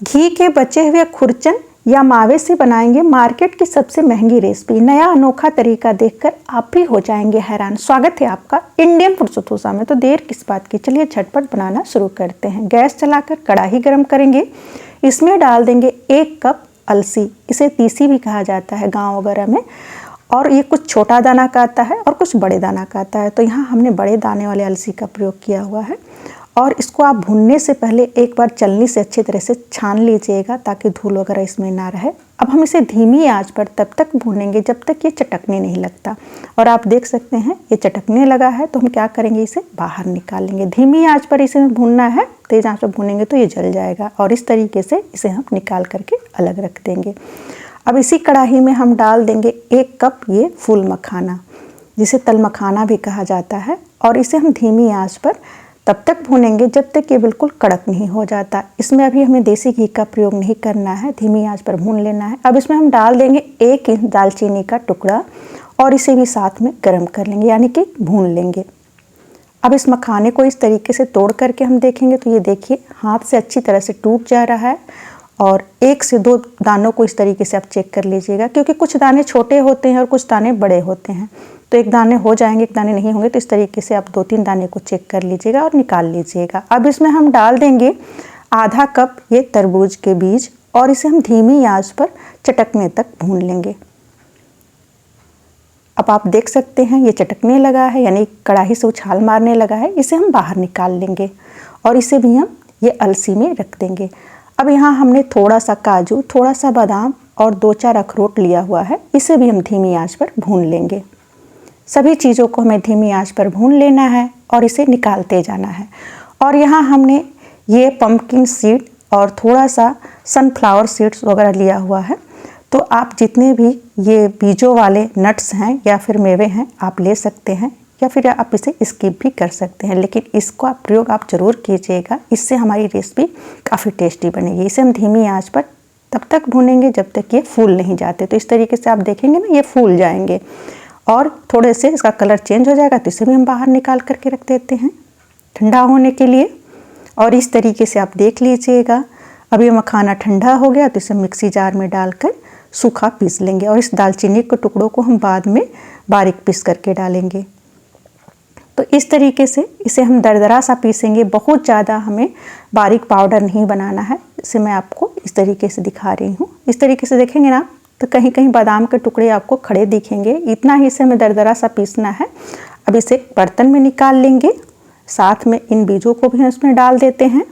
घी के बचे हुए खुरचन या मावे से बनाएंगे मार्केट की सबसे महंगी रेसिपी। नया अनोखा तरीका देखकर आप भी हो जाएंगे हैरान। स्वागत है आपका इंडियन फूड सुथूसा में। तो देर किस बात की, चलिए झटपट बनाना शुरू करते हैं। गैस चलाकर कढ़ाई गरम करेंगे। इसमें डाल देंगे 1 कप अलसी, इसे तीसी भी कहा जाता है गाँव वगैरह में। और ये कुछ छोटा दाना का आता है और कुछ बड़े दाना का आता है। तो यहाँ हमने बड़े दाने वाले अलसी का प्रयोग किया हुआ है। और इसको आप भूनने से पहले एक बार छलनी से अच्छी तरह से छान लीजिएगा ताकि धूल वगैरह इसमें ना रहे। अब हम इसे धीमी आंच पर तब तक भूनेंगे जब तक ये चटकने नहीं लगता। और आप देख सकते हैं ये चटकने लगा है, तो हम क्या करेंगे, इसे बाहर निकाल लेंगे। धीमी आंच पर इसे भूनना है, तेज आंच पर भूनेंगे तो ये जल जाएगा। और इस तरीके से इसे हम निकाल करके अलग रख देंगे। अब इसी कढ़ाई में हम डाल देंगे 1 कप ये फूल मखाना, जिसे तल मखाना भी कहा जाता है। और इसे हम धीमी आंच पर तब तक भूनेंगे जब तक ये बिल्कुल कड़क नहीं हो जाता। इसमें अभी हमें देसी घी का प्रयोग नहीं करना है, धीमी आंच पर भून लेना है। अब इसमें हम डाल देंगे 1 इंच दालचीनी का टुकड़ा और इसे भी साथ में गर्म कर लेंगे, यानी कि भून लेंगे। अब इस मखाने को इस तरीके से तोड़ करके हम देखेंगे तो ये देखिए हाथ से अच्छी तरह से टूट जा रहा है। और 1 से 2 दानों को इस तरीके से आप चेक कर लीजिएगा, क्योंकि कुछ दाने छोटे होते हैं और कुछ दाने बड़े होते हैं। तो 1 दाने हो जाएंगे, 1 दाने नहीं होंगे। तो इस तरीके से आप 2-3 दाने को चेक कर लीजिएगा और निकाल लीजिएगा। अब इसमें हम डाल देंगे आधा कप ये तरबूज के बीज और इसे हम धीमी आंच पर चटकने तक भून लेंगे। अब आप देख सकते हैं ये चटकने लगा है, यानी कढ़ाई से उछाल मारने लगा है। इसे हम बाहर निकाल लेंगे और इसे भी हम ये अलसी में रख देंगे। अब यहाँ हमने थोड़ा सा काजू, थोड़ा सा बादाम और 2-4 अखरोट लिया हुआ है। इसे भी हम धीमी आंच पर भून लेंगे। सभी चीज़ों को हमें धीमी आंच पर भून लेना है और इसे निकालते जाना है। और यहाँ हमने ये पम्पकिन सीड और थोड़ा सा सनफ्लावर सीड्स वगैरह लिया हुआ है। तो आप जितने भी ये बीजों वाले नट्स हैं या फिर मेवे हैं आप ले सकते हैं, या फिर आप इसे स्किप भी कर सकते हैं। लेकिन इसको आप प्रयोग आप ज़रूर कीजिएगा, इससे हमारी रेसिपी काफ़ी टेस्टी बनेगी। इसे हम धीमी आंच पर तब तक भूनेंगे जब तक ये फूल नहीं जाते। तो इस तरीके से आप देखेंगे ना ये फूल जाएंगे और थोड़े से इसका कलर चेंज हो जाएगा। तो इसे भी हम बाहर निकाल करके रख देते हैं ठंडा होने के लिए। और इस तरीके से आप देख लीजिएगा। अब ये मखाना ठंडा हो गया तो इसे मिक्सी जार में डालकर सूखा पीस लेंगे। और इस दालचीनी के टुकड़ों को हम बाद में बारीक पीस करके डालेंगे। तो इस तरीके से इसे हम दरदरा सा पीसेंगे। बहुत ज़्यादा हमें बारीक पाउडर नहीं बनाना है। इसे मैं आपको इस तरीके से दिखा रही हूँ। इस तरीके से देखेंगे ना तो कहीं कहीं बादाम के टुकड़े आपको खड़े दिखेंगे। इतना ही इसे हमें दरदरा सा पीसना है। अब इसे बर्तन में निकाल लेंगे। साथ में इन बीजों को भी हम इसमें डाल देते हैं।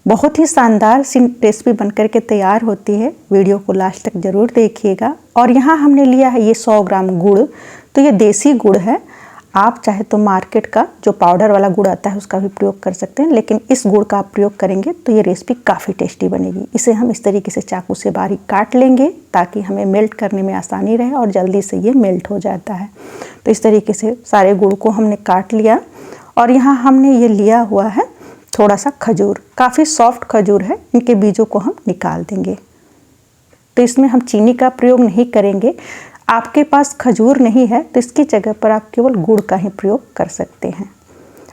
बहुत ही शानदार सी रेसिपी बनकर के तैयार होती है। वीडियो को लास्ट तक ज़रूर देखिएगा। और यहाँ हमने लिया है ये 100 ग्राम गुड़। तो ये देसी गुड़ है। आप चाहे तो मार्केट का जो पाउडर वाला गुड़ आता है उसका भी प्रयोग कर सकते हैं, लेकिन इस गुड़ का आप प्रयोग करेंगे तो ये रेसिपी काफ़ी टेस्टी बनेगी। इसे हम इस तरीके से चाकू से बारीक काट लेंगे ताकि हमें मेल्ट करने में आसानी रहे और जल्दी से ये मेल्ट हो जाता है। तो इस तरीके से सारे गुड़ को हमने काट लिया। और यहाँ हमने ये लिया हुआ है थोड़ा सा खजूर, काफ़ी सॉफ्ट खजूर है। इनके बीजों को हम निकाल देंगे। तो इसमें हम चीनी का प्रयोग नहीं करेंगे। आपके पास खजूर नहीं है तो इसकी जगह पर आप केवल गुड़ का ही प्रयोग कर सकते हैं।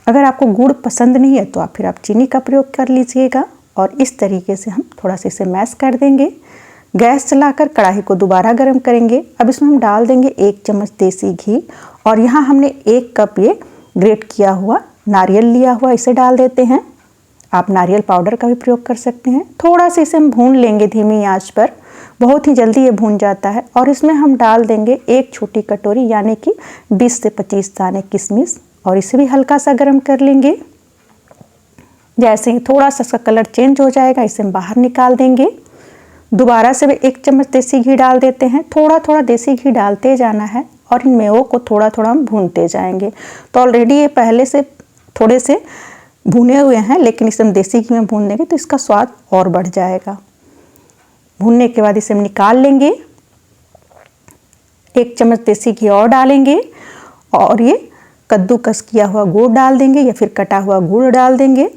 अगर आपको गुड़ पसंद नहीं है तो फिर आप चीनी का प्रयोग कर लीजिएगा। और इस तरीके से हम थोड़ा सा इसे मैश कर देंगे। गैस चलाकर कढ़ाई को दोबारा गर्म करेंगे। अब इसमें हम डाल देंगे 1 चम्मच देसी घी। और यहाँ हमने 1 कप ये ग्रेट किया हुआ नारियल लिया हुआ, इसे डाल देते हैं। आप नारियल पाउडर का भी प्रयोग कर सकते हैं। थोड़ा सा इसे हम भून लेंगे धीमी आंच पर। बहुत ही जल्दी ये भून जाता है। और इसमें हम डाल देंगे 1 छोटी कटोरी, यानी कि 20 से 25 दाने किशमिश। और इसे भी हल्का सा गर्म कर लेंगे। जैसे ही थोड़ा सा इसका कलर चेंज हो जाएगा इसे हम बाहर निकाल देंगे। दोबारा से 1 चम्मच देसी घी डाल देते हैं। थोड़ा थोड़ा देसी घी डालते जाना है और इन मेवों को थोड़ा थोड़ा हम भूनते जाएंगे। तो ऑलरेडी ये पहले से थोड़े से भुने हुए हैं, लेकिन इसे हम देसी घी में भून देंगे तो इसका स्वाद और बढ़ जाएगा। भूनने के बाद इसे हम निकाल लेंगे। 1 चम्मच देसी घी और डालेंगे और ये कद्दूकस किया हुआ गुड़ डाल देंगे या फिर कटा हुआ गुड़ डाल देंगे।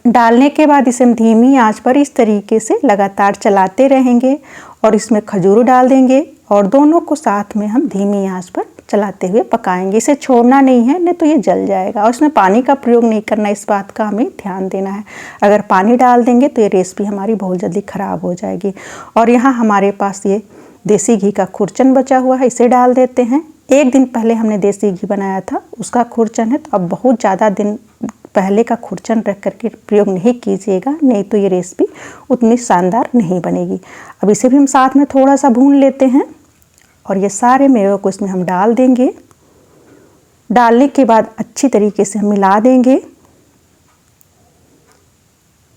डालने के बाद इसे हम धीमी आंच पर इस तरीके से लगातार चलाते रहेंगे और इसमें खजूर डाल देंगे और दोनों को साथ में हम धीमी आंच पर चलाते हुए पकाएंगे। इसे छोड़ना नहीं है, नहीं तो ये जल जाएगा। और इसमें पानी का प्रयोग नहीं करना, इस बात का हमें ध्यान देना है। अगर पानी डाल देंगे तो ये रेसिपी हमारी बहुत जल्दी ख़राब हो जाएगी। और यहाँ हमारे पास ये देसी घी का खुरचन बचा हुआ है, इसे डाल देते हैं। एक दिन पहले हमने देसी घी बनाया था, उसका खुरचन है, तो अब बहुत ज़्यादा दिन पहले का खुरचन रख करके प्रयोग नहीं कीजिएगा, नहीं तो ये रेसिपी उतनी शानदार नहीं बनेगी। अब इसे भी हम साथ में थोड़ा सा भून लेते हैं और ये सारे मेवे को इसमें हम डाल देंगे। डालने के बाद अच्छी तरीके से हम मिला देंगे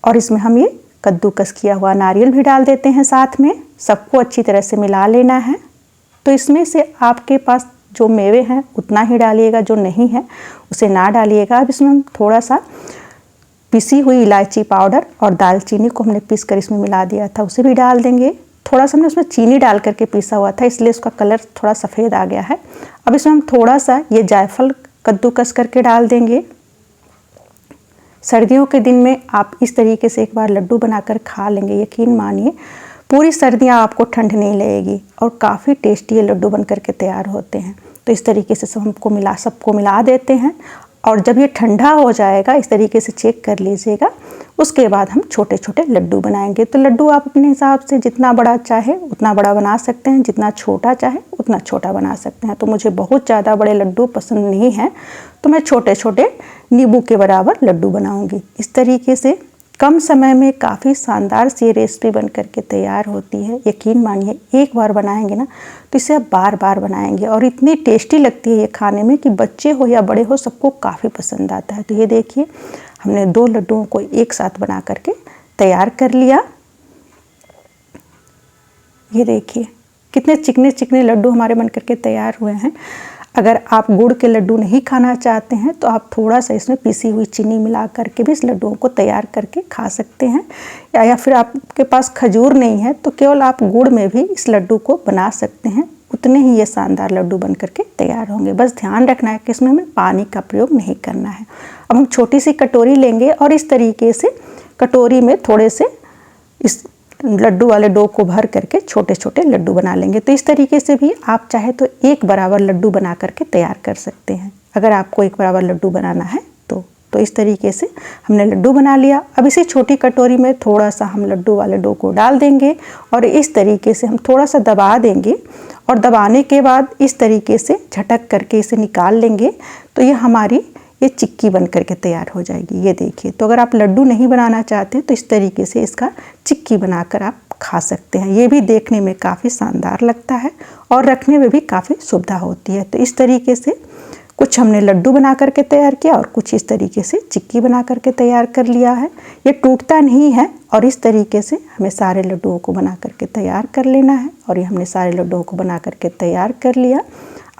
और इसमें हम ये कद्दूकस किया हुआ नारियल भी डाल देते हैं साथ में। सबको अच्छी तरह से मिला लेना है। तो इसमें से आपके पास जो मेवे हैं उतना ही डालिएगा, जो नहीं है उसे ना डालिएगा। अब इसमें हम थोड़ा सा पिसी हुई इलायची पाउडर और दालचीनी को हमने पीस कर इसमें मिला दिया था, उसे भी डाल देंगे। थोड़ा सा हमने उसमें चीनी डाल करके पीसा हुआ था, इसलिए उसका कलर थोड़ा सफ़ेद आ गया है। अब इसमें हम थोड़ा सा ये जायफल कद्दूकस करके डाल देंगे। सर्दियों के दिन में आप इस तरीके से एक बार लड्डू बनाकर खा लेंगे, यकीन मानिए पूरी सर्दियाँ आपको ठंड नहीं लगेगी और काफ़ी टेस्टी ये लड्डू बन करके तैयार होते हैं। तो इस तरीके से सबको मिला देते हैं और जब ये ठंडा हो जाएगा इस तरीके से चेक कर लीजिएगा। उसके बाद हम छोटे छोटे लड्डू बनाएंगे। तो लड्डू आप अपने हिसाब से जितना बड़ा चाहे उतना बड़ा बना सकते हैं, जितना छोटा चाहे उतना छोटा बना सकते हैं। तो मुझे बहुत ज़्यादा बड़े लड्डू पसंद नहीं हैं, तो मैं छोटे छोटे नींबू के बराबर लड्डू बनाऊंगी। इस तरीके से कम समय में काफ़ी शानदार सी रेसिपी बन करके तैयार होती है। यकीन मानिए एक बार बनाएंगे ना तो इसे आप बार बार बनाएंगे और इतनी टेस्टी लगती है ये खाने में कि बच्चे हो या बड़े हो सबको काफ़ी पसंद आता है। तो ये देखिए हमने 2 लड्डुओं को एक साथ बना करके तैयार कर लिया। ये देखिए कितने चिकने चिकने लड्डू हमारे बन करके तैयार हुए हैं। अगर आप गुड़ के लड्डू नहीं खाना चाहते हैं तो आप थोड़ा सा इसमें पिसी हुई चीनी मिला करके भी इस लड्डुओं को तैयार करके खा सकते हैं। या फिर आपके पास खजूर नहीं है तो केवल आप गुड़ में भी इस लड्डू को बना सकते हैं। उतने ही ये शानदार लड्डू बन करके तैयार होंगे। बस ध्यान रखना है कि इसमें हमें पानी का प्रयोग नहीं करना है। अब हम छोटी सी कटोरी लेंगे और इस तरीके से कटोरी में थोड़े से इस लड्डू वाले डो को भर करके छोटे छोटे लड्डू बना लेंगे। तो इस तरीके से भी आप चाहे तो एक बराबर लड्डू बना करके तैयार कर सकते हैं। अगर आपको एक बराबर लड्डू बनाना है तो इस तरीके से हमने लड्डू बना लिया। अब इसी छोटी कटोरी में थोड़ा सा हम लड्डू वाले डो को डाल देंगे और इस तरीके से हम थोड़ा सा दबा देंगे और दबाने के बाद इस तरीके से झटक करके इसे निकाल लेंगे। तो ये हमारी ये चिक्की बन करके तैयार हो जाएगी। ये देखिए, तो अगर आप लड्डू नहीं बनाना चाहते तो इस तरीके से इसका चिक्की बनाकर आप खा सकते हैं। ये भी देखने में काफ़ी शानदार लगता है और रखने में भी काफ़ी सुविधा होती है। तो इस तरीके से कुछ हमने लड्डू बना करके तैयार किया और कुछ इस तरीके से चिक्की बना करके तैयार कर लिया है। ये टूटता नहीं है और इस तरीके से हमें सारे लड्डुओं को बना करके तैयार कर लेना है। और ये हमने सारे लड्डुओं को बना करके तैयार कर लिया।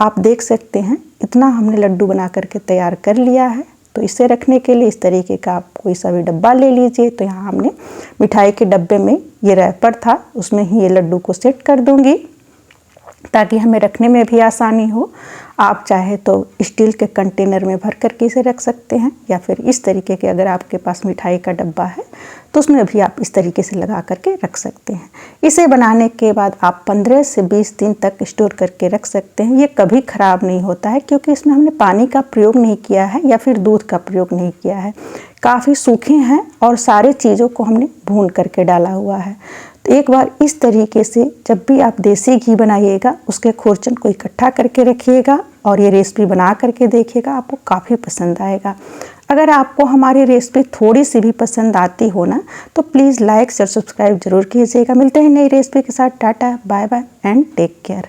आप देख सकते हैं इतना हमने लड्डू बना करके तैयार कर लिया है। तो इसे रखने के लिए इस तरीके का आप कोई सा भी डब्बा ले लीजिए। तो यहाँ हमने मिठाई के डब्बे में ये रैपर था, उसमें ही ये लड्डू को सेट कर दूँगी ताकि हमें रखने में भी आसानी हो। आप चाहे तो स्टील के कंटेनर में भर करके इसे रख सकते हैं या फिर इस तरीके के अगर आपके पास मिठाई का डब्बा है तो उसमें भी आप इस तरीके से लगा करके रख सकते हैं। इसे बनाने के बाद आप 15 से 20 दिन तक स्टोर करके रख सकते हैं। ये कभी ख़राब नहीं होता है क्योंकि इसमें हमने पानी का प्रयोग नहीं किया है या फिर दूध का प्रयोग नहीं किया है। काफ़ी सूखे हैं और सारे चीज़ों को हमने भून करके डाला हुआ है। तो एक बार इस तरीके से जब भी आप देसी घी बनाइएगा उसके खुरचन को इकट्ठा करके रखिएगा और ये रेसिपी बना करके देखिएगा, आपको काफ़ी पसंद आएगा। अगर आपको हमारी रेसिपी थोड़ी सी भी पसंद आती हो ना तो प्लीज़ लाइक शेयर सब्सक्राइब जरूर कीजिएगा। मिलते हैं नई रेसिपी के साथ। Tata bye bye and take care.